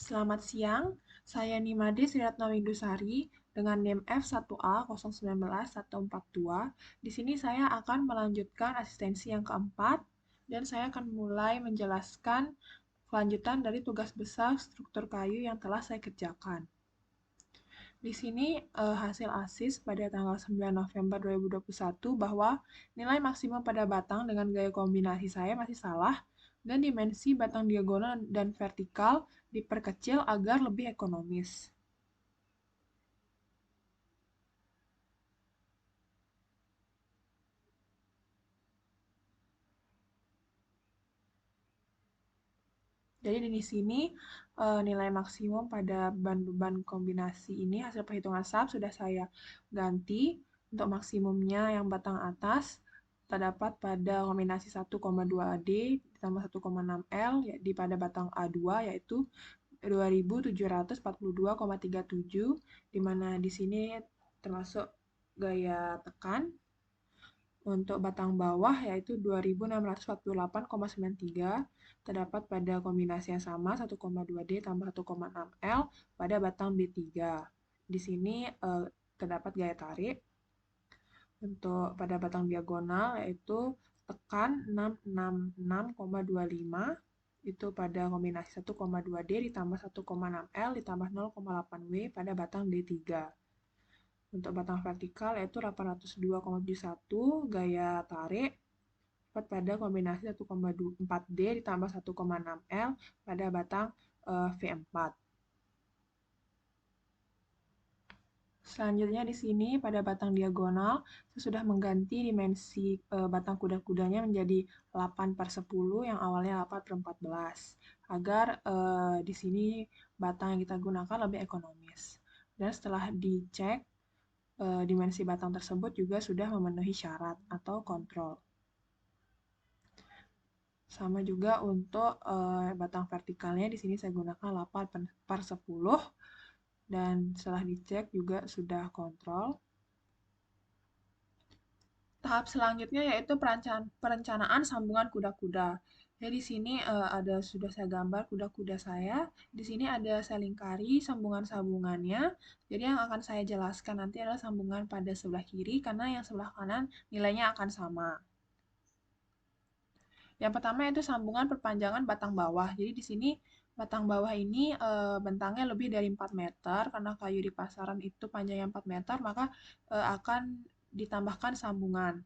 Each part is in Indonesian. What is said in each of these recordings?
Selamat siang, saya Nimade Sriratnawindusari dengan NIM F1A0191142. Di sini saya akan melanjutkan asistensi yang keempat dan saya akan mulai menjelaskan kelanjutan dari tugas besar struktur kayu yang telah saya kerjakan. Di sini hasil ASIS pada tanggal 9 November 2021 bahwa nilai maksimum pada batang dengan gaya kombinasi saya masih salah dan dimensi batang diagonal dan vertikal diperkecil agar lebih ekonomis. Jadi di sini nilai maksimum pada beban kombinasi ini hasil perhitungan SAP sudah saya ganti. Untuk maksimumnya yang batang atas terdapat pada kombinasi 1,2D ditambah 1,6L di pada batang A2 yaitu 2742,37, di mana di sini termasuk gaya tekan. Untuk batang bawah yaitu 2648,93 terdapat pada kombinasi yang sama 1,2D tambah 1,6L pada batang B3. Di sini terdapat gaya tarik. Untuk pada batang diagonal yaitu tekan 666,25 itu pada kombinasi 1,2D ditambah 1,6L ditambah 0,8W pada batang D3. Untuk batang vertikal yaitu 802,71 gaya tarik dapat pada kombinasi 1,4D ditambah 1,6L pada batang V4. Selanjutnya di sini pada batang diagonal saya sudah mengganti dimensi batang kuda-kudanya menjadi 8/10 yang awalnya 8/14 agar di sini batang yang kita gunakan lebih ekonomis. Dan setelah dicek dimensi batang tersebut juga sudah memenuhi syarat atau kontrol. Sama juga untuk batang vertikalnya di sini saya gunakan 8/10 dan setelah dicek juga sudah kontrol. Tahap selanjutnya yaitu perencanaan sambungan kuda-kuda. Jadi di sini sudah saya gambar kuda-kuda saya. Di sini ada saya lingkari sambungan-sambungannya. Jadi yang akan saya jelaskan nanti adalah sambungan pada sebelah kiri karena yang sebelah kanan nilainya akan sama. Yang pertama yaitu sambungan perpanjangan batang bawah. Jadi di sini batang bawah ini bentangnya lebih dari 4 meter karena kayu di pasaran itu panjangnya 4 meter, maka akan ditambahkan sambungan.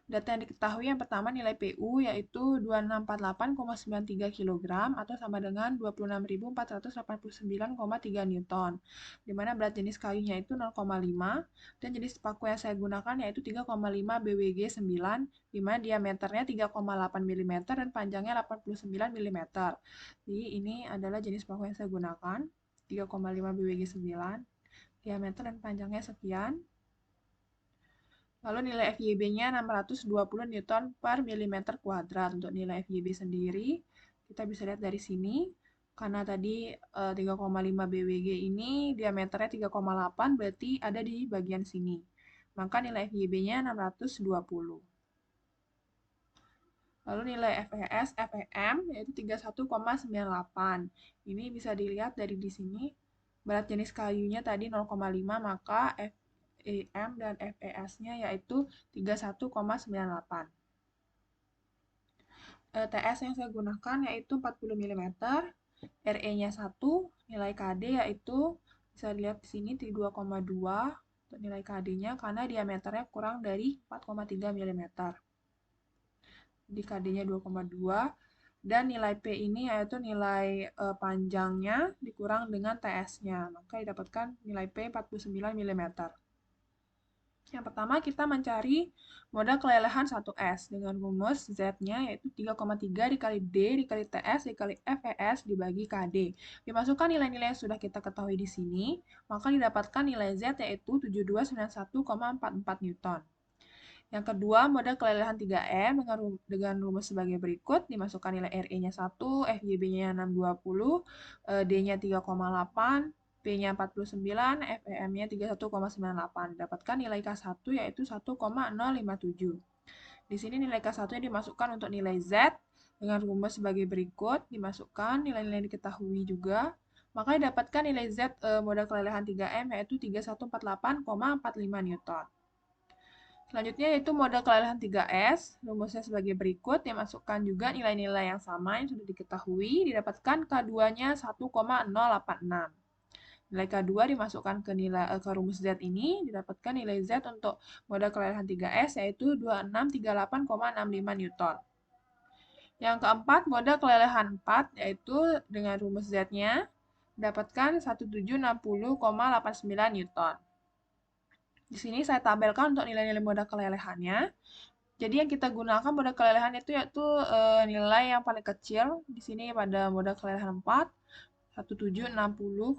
Data yang diketahui yang pertama nilai PU yaitu 2648,93 kg atau sama dengan 26.489,3 Newton. Di mana berat jenis kayunya itu 0,5 dan jenis paku yang saya gunakan yaitu 3,5 BWG 9 di mana diameternya 3,8 mm dan panjangnya 89 mm. Jadi ini adalah jenis paku yang saya gunakan 3,5 BWG 9, diameter dan panjangnya sekian. Lalu nilai FYB-nya 620 Newton per milimeter kuadrat. Untuk nilai FYB sendiri, kita bisa lihat dari sini. Karena tadi 3,5 BWG ini diameternya 3,8, berarti ada di bagian sini. Maka nilai FYB-nya 620. Lalu nilai FES, FEM yaitu 31,98. Ini bisa dilihat dari di sini. Berat jenis kayunya tadi 0,5, maka FEM dan FES-nya yaitu 31,98. TS yang saya gunakan yaitu 40 mm, RE-nya 1, nilai KD yaitu bisa dilihat di sini 2,2 untuk nilai KD-nya karena diameternya kurang dari 4,3 mm. Di KD-nya 2,2 dan nilai P ini yaitu nilai panjangnya dikurang dengan TS-nya, maka didapatkan nilai P 49 mm. Yang pertama kita mencari modal kelelehan 1S dengan rumus Z-nya yaitu 3,3 dikali D dikali TS dikali FES dibagi KD. Dimasukkan nilai-nilai yang sudah kita ketahui di sini, maka didapatkan nilai Z yaitu 7291,44 Newton. Yang kedua, modal kelelehan 3M dengan rumus sebagai berikut. Dimasukkan nilai RE-nya 1, FYB-nya 620, D-nya 3,8, P-nya 49, FEM-nya 31,98. Dapatkan nilai K1 yaitu 1,057. Di sini nilai K1-nya dimasukkan untuk nilai Z dengan rumus sebagai berikut, dimasukkan nilai-nilai diketahui juga, maka didapatkan nilai Z modal kelelehan 3M yaitu 3148,45 Newton. Selanjutnya yaitu modal kelelehan 3S, rumusnya sebagai berikut, dimasukkan juga nilai-nilai yang sama yang sudah diketahui, didapatkan K2-nya 1,086. Nilai K2 dimasukkan ke rumus Z ini, didapatkan nilai Z untuk modal kelelehan 3S yaitu 2638,65 Newton. Yang keempat, modal kelelehan 4 yaitu dengan rumus Z-nya didapatkan 1760,89 Newton. Di sini saya tabelkan untuk nilai-nilai modal kelelehannya. Jadi yang kita gunakan modal kelelehan itu yaitu nilai yang paling kecil di sini pada modal kelelehan 4 1760,89.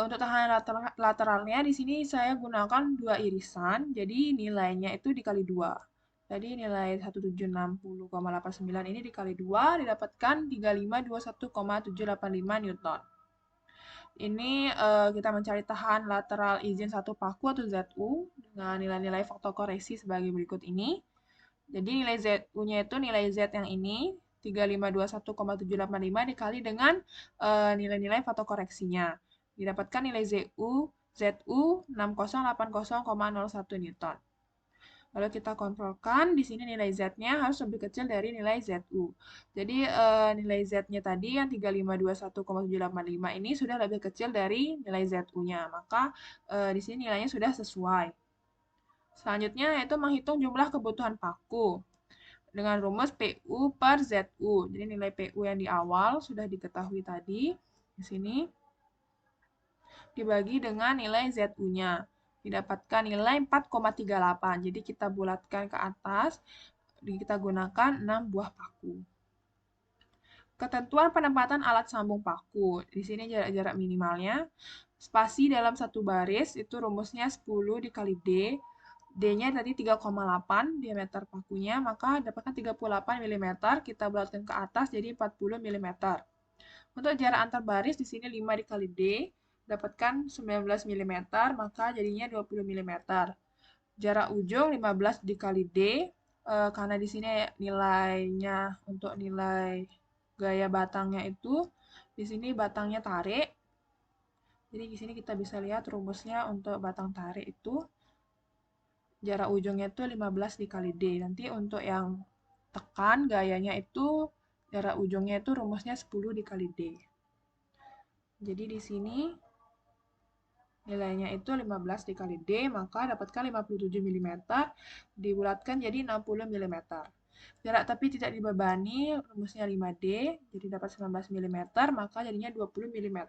Untuk tekanan lateralnya di sini saya gunakan 2 irisan, jadi nilainya itu dikali 2. Jadi nilai 1760,89 ini dikali 2 didapatkan 3521,785 Newton. Ini kita mencari tahan lateral izin satu paku atau ZU dengan nilai-nilai faktor koreksi sebagai berikut ini. Jadi nilai ZU-nya itu nilai Z yang ini 3521,785 dikali dengan nilai-nilai faktor koreksinya. Didapatkan nilai ZU 6080,01 Newton. Lalu kita kontrolkan, di sini nilai Z-nya harus lebih kecil dari nilai ZU. Jadi nilai Z-nya tadi yang 3521,785 ini sudah lebih kecil dari nilai ZU-nya. Maka di sini nilainya sudah sesuai. Selanjutnya yaitu menghitung jumlah kebutuhan paku dengan rumus PU per ZU. Jadi nilai PU yang di awal sudah diketahui tadi. Di sini dibagi dengan nilai ZU-nya. Didapatkan nilai 4,38. Jadi kita bulatkan ke atas, kita gunakan 6 buah paku. Ketentuan penempatan alat sambung paku. Di sini jarak-jarak minimalnya. Spasi dalam satu baris itu rumusnya 10 dikali D. D-nya tadi 3,8 diameter pakunya, maka dapatkan 38 mm. Kita bulatkan ke atas jadi 40 mm. Untuk jarak antar baris di sini 5 dikali D, dapatkan 19 mm, maka jadinya 20 mm. Jarak ujung 15 dikali D, karena di sini nilainya untuk nilai gaya batangnya itu, di sini batangnya tarik. Jadi di sini kita bisa lihat rumusnya untuk batang tarik itu, jarak ujungnya itu 15 dikali D. Nanti untuk yang tekan gayanya itu, jarak ujungnya itu rumusnya 10 dikali D. Jadi di sini nilainya itu 15 dikali D, maka dapatkan 57 mm, dibulatkan jadi 60 mm. Jarak tepi tidak dibebani, rumusnya 5D, jadi dapat 19 mm, maka jadinya 20 mm.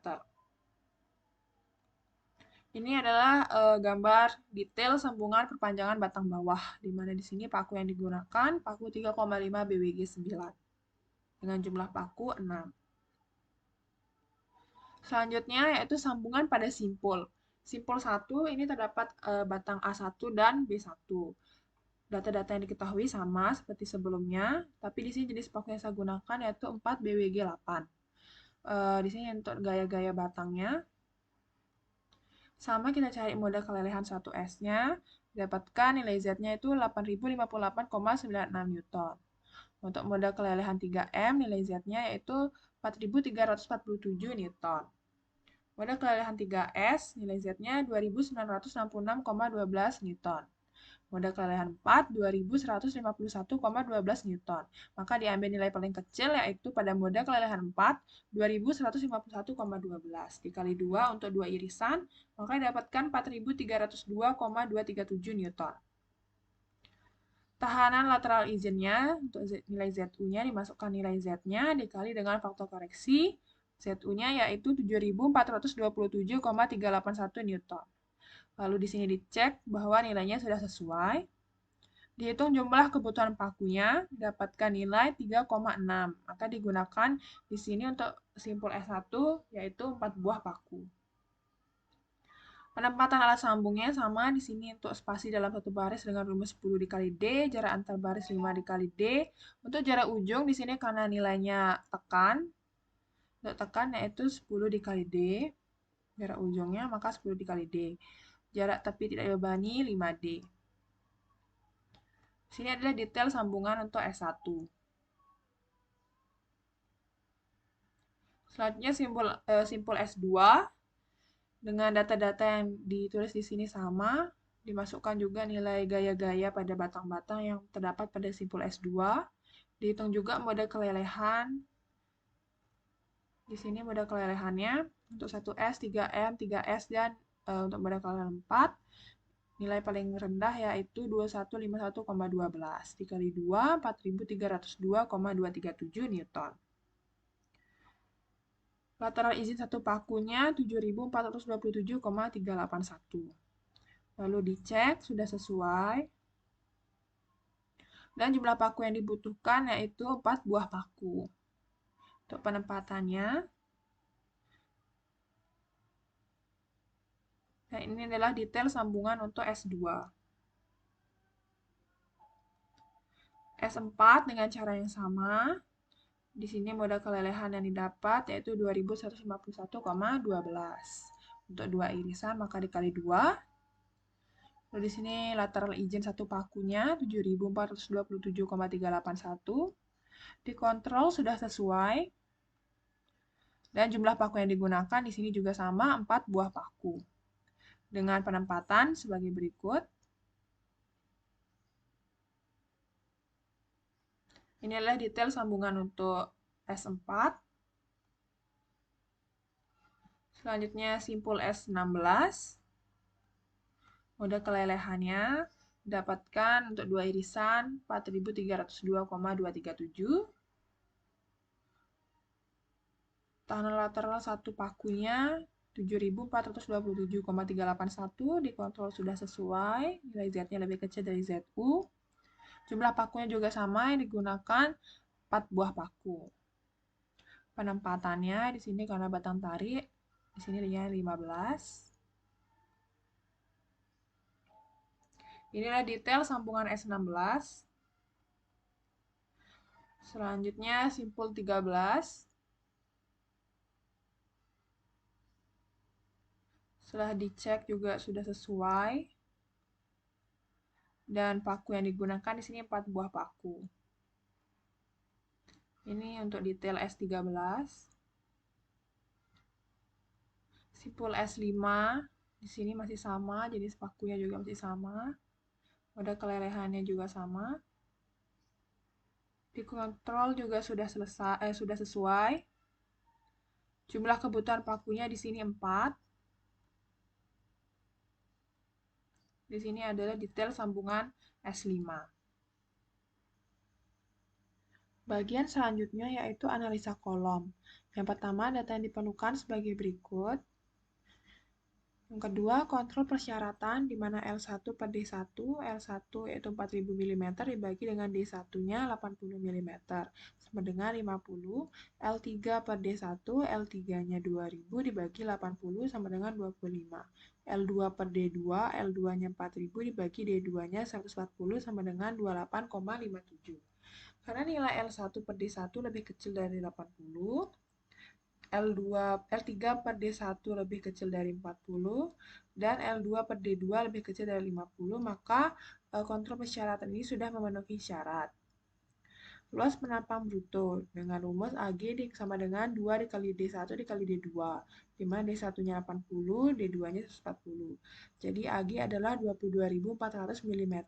Ini adalah gambar detail sambungan perpanjangan batang bawah, di mana di sini paku yang digunakan, paku 3,5 BWG 9, dengan jumlah paku 6. Selanjutnya yaitu sambungan pada simpul. Simpul 1 ini terdapat batang A1 dan B1. Data-data yang diketahui sama seperti sebelumnya, tapi di sini jenis paku yang saya gunakan yaitu 4 BWG 8. Di sini untuk gaya-gaya batangnya. Sama kita cari modal kelelehan 1S-nya, dapatkan nilai Z-nya itu 8058,96 Newton. Untuk modal kelelehan 3M, nilai Z-nya yaitu 4347 Newton. Modal kelelehan 3S, nilai Z-nya 2966,12 Newton. Modal kelelehan 4, 2151,12 Newton. Maka diambil nilai paling kecil yaitu pada modal kelelehan 4, 2151,12. Dikali 2 untuk 2 irisan, maka didapatkan 4302,237 Newton. Tahanan lateral izinnya, untuk nilai ZU-nya dimasukkan nilai Z-nya dikali dengan faktor koreksi. ZU-nya yaitu 7427,381 Newton. Lalu di sini dicek bahwa nilainya sudah sesuai. Dihitung jumlah kebutuhan pakunya, dapatkan nilai 3,6. Maka digunakan di sini untuk simpul S1 yaitu 4 buah paku. Penempatan alat sambungnya sama di sini untuk spasi dalam satu baris dengan rumus 10 dikali D, jarak antar baris 5 dikali D. Untuk jarak ujung di sini karena nilainya tekan, untuk tekan yaitu 10 dikali D, jarak ujungnya maka 10 dikali D. Jarak tepi tidak dibebani 5D. Sini adalah detail sambungan untuk S1. Selanjutnya simpul S2 dengan data-data yang ditulis di sini sama, dimasukkan juga nilai gaya-gaya pada batang-batang yang terdapat pada simpul S2. Dihitung juga mode kelelehan. Di sini mode kelelehannya untuk 1S, 3M, 3S, dan untuk mode kelelehan 4. Nilai paling rendah yaitu 2151,12 dikali 2, 4302,237 Newton. Lateral izin satu pakunya 7427,381. Lalu dicek sudah sesuai. Dan jumlah paku yang dibutuhkan yaitu 4 buah paku. Untuk penempatannya, nah ini adalah detail sambungan untuk S2. S4 dengan cara yang sama. Di sini mode kelelehan yang didapat yaitu 2151,12. Untuk 2 irisan maka dikali 2. Lalu di sini lateral izin satu pakunya 7427,381. Dikontrol sudah sesuai. Dan jumlah paku yang digunakan di sini juga sama, 4 buah paku. Dengan penempatan sebagai berikut. Ini adalah detail sambungan untuk S4. Selanjutnya simpul S16. Mode kelelehannya didapatkan untuk 2 irisan 4302,237. Tahanan lateral satu pakunya 7427,381. Dikontrol sudah sesuai. Nilai Z-nya lebih kecil dari ZU. Jumlah pakunya juga sama, yang digunakan 4 buah paku. Penempatannya di sini karena batang tarik, di sini dia 15. Inilah detail sambungan S16. Selanjutnya simpul 13. Setelah dicek juga sudah sesuai. Dan paku yang digunakan di sini 4 buah paku. Ini untuk detail S13. Simpul S5 di sini masih sama, jadi pakunya juga masih sama. Mode kelelehannya juga sama. Dikontrol juga sudah sesuai. Jumlah kebutuhan pakunya di sini 4. Di sini adalah detail sambungan S5. Bagian selanjutnya yaitu analisa kolom. Yang pertama, data yang diperlukan sebagai berikut. Yang kedua, kontrol persyaratan di mana L1 per D1, L1 yaitu 4000 mm dibagi dengan D1-nya 80 mm, sama dengan 50. L3 per D1, L3-nya 2000 dibagi 80 sama dengan 25. L2 per D2, L2-nya 4000 dibagi D2-nya 140 sama dengan 28,57. Karena nilai L1 per D1 lebih kecil dari 80, L3 per D1 lebih kecil dari 40, dan L2 per D2 lebih kecil dari 50, maka kontrol persyaratan ini sudah memenuhi syarat. Luas penampang bruto dengan rumus AG sama dengan 2 dikali D1 dikali D2, di mana D1-nya 80, D2-nya 140. Jadi AG adalah 22.400 mm².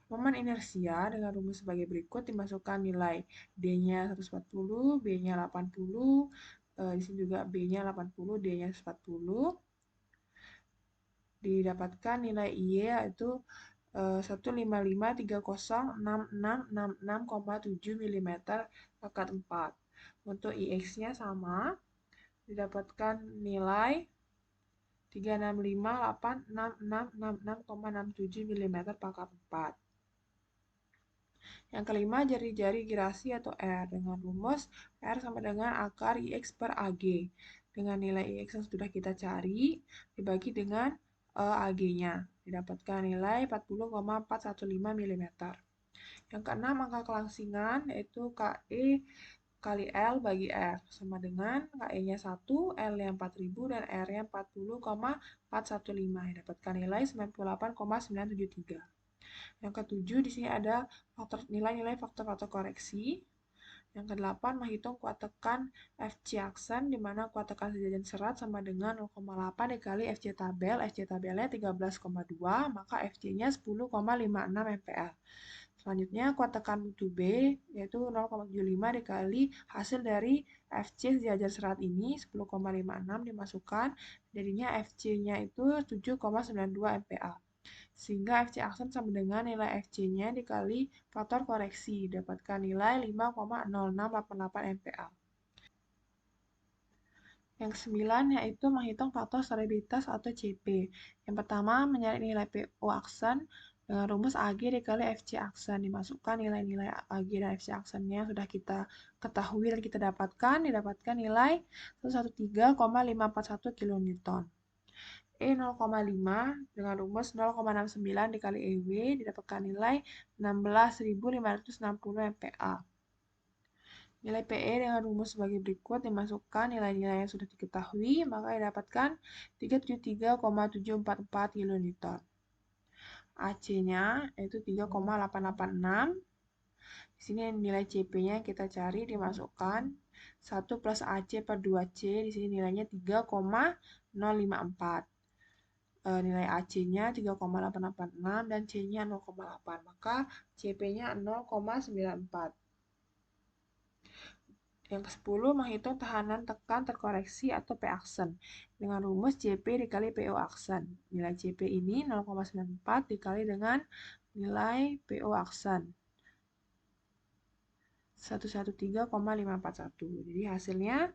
Momen inersia dengan rumus sebagai berikut, dimasukkan nilai D-nya 140, B-nya 80, di sini juga B-nya 80, D-nya 40. Didapatkan nilai I yaitu 155306666,7 mm². Untuk IX-nya sama, didapatkan nilai 365866666,67 mm². Yang kelima, jari-jari girasi atau R dengan rumus R sama dengan akar IX per AG. Dengan nilai IX yang sudah kita cari, dibagi dengan AG-nya. Didapatkan nilai 40,415 mm. Yang keenam, angka kelangsingan yaitu KE kali L bagi R. Sama dengan KE-nya 1, L-nya 4000, dan R-nya 40,415. Didapatkan nilai 98,973. Yang ketujuh, di sini ada nilai-nilai faktor-faktor koreksi. Yang kedelapan, menghitung kuat tekan FC aksen, di mana kuat tekan sejajar serat sama dengan 0,8 dikali FC tabel. FC tabelnya 13,2, maka FC-nya 10,56 MPa. Selanjutnya, kuat tekan mutu B, yaitu 0,75 dikali hasil dari FC sejajar serat ini, 10,56 dimasukkan, jadinya FC-nya itu 7,92 MPa. Sehingga FC aksen sama dengan nilai FC-nya dikali faktor koreksi, dapatkan nilai 5,0688 MPa. Yang kesembilan yaitu menghitung faktor stabilitas atau CP. Yang pertama, mencari nilai PO aksen dengan rumus AG dikali FC aksen. Dimasukkan nilai-nilai AG dan FC aksennya sudah kita ketahui dan kita didapatkan nilai 113,541 kN. E 0,5 dengan rumus 0,69 dikali EW didapatkan nilai 16.560 MPa. Nilai PE dengan rumus sebagai berikut, dimasukkan nilai-nilai yang sudah diketahui, maka didapatkan 373,744 kN. AC-nya yaitu 3,886. Di sini nilai CP-nya kita cari, dimasukkan 1 plus AC per 2C, di sini nilainya 3,054. Nilai AC-nya 3,886 dan C-nya 0,8, maka CP-nya 0,94. Yang ke-10, menghitung tahanan tekan terkoreksi atau P aksen dengan rumus CP dikali PO aksen. Nilai CP ini 0,94 dikali dengan nilai PO aksen 113,541. Jadi hasilnya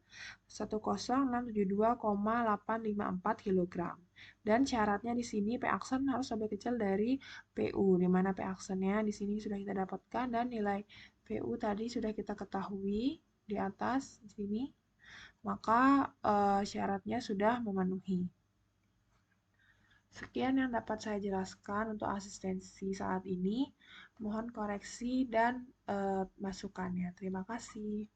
10672,854 kg. Dan syaratnya di sini P aksen harus lebih kecil dari PU, di mana P aksennya di sini sudah kita dapatkan dan nilai PU tadi sudah kita ketahui di atas di sini. Maka syaratnya sudah memenuhi. Sekian yang dapat saya jelaskan untuk asistensi saat ini. Mohon koreksi dan masukannya. Terima kasih.